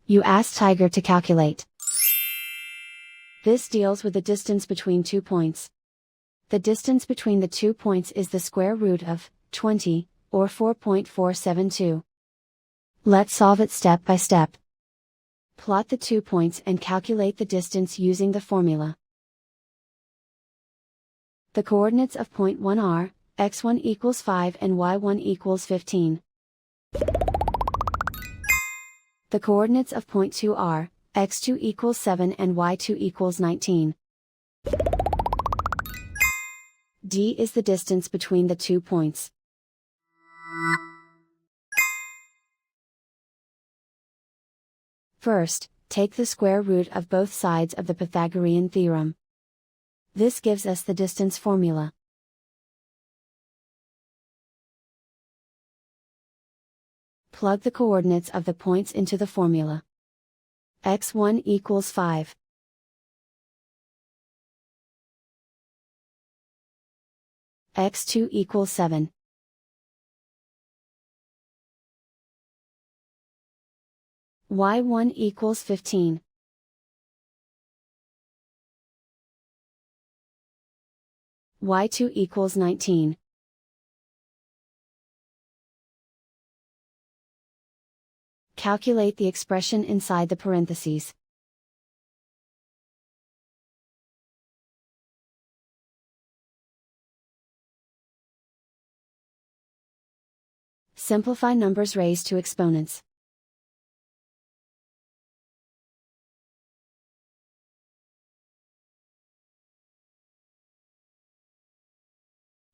You ask Tiger to calculate. This deals with the distance between 2 points. The distance between the 2 points is the square root of 20, or 4.472. Let's solve it step by step. Plot the 2 points and calculate the distance using the formula. The coordinates of point 1 are, x1 equals 5 and y1 equals 15. The coordinates of point 2 are, x2 equals 7 and y2 equals 19. D is the distance between the 2 points. First, take the square root of both sides of the Pythagorean theorem. This gives us the distance formula. Plug the coordinates of the points into the formula. x1 equals 5. x2 equals 7. y1 equals 15. y2 equals 19. Calculate the expression inside the parentheses. Simplify numbers raised to exponents.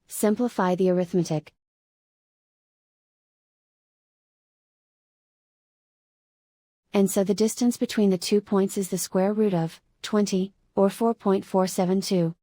Simplify the arithmetic. And so the distance between the 2 points is the square root of 20, or 4.472.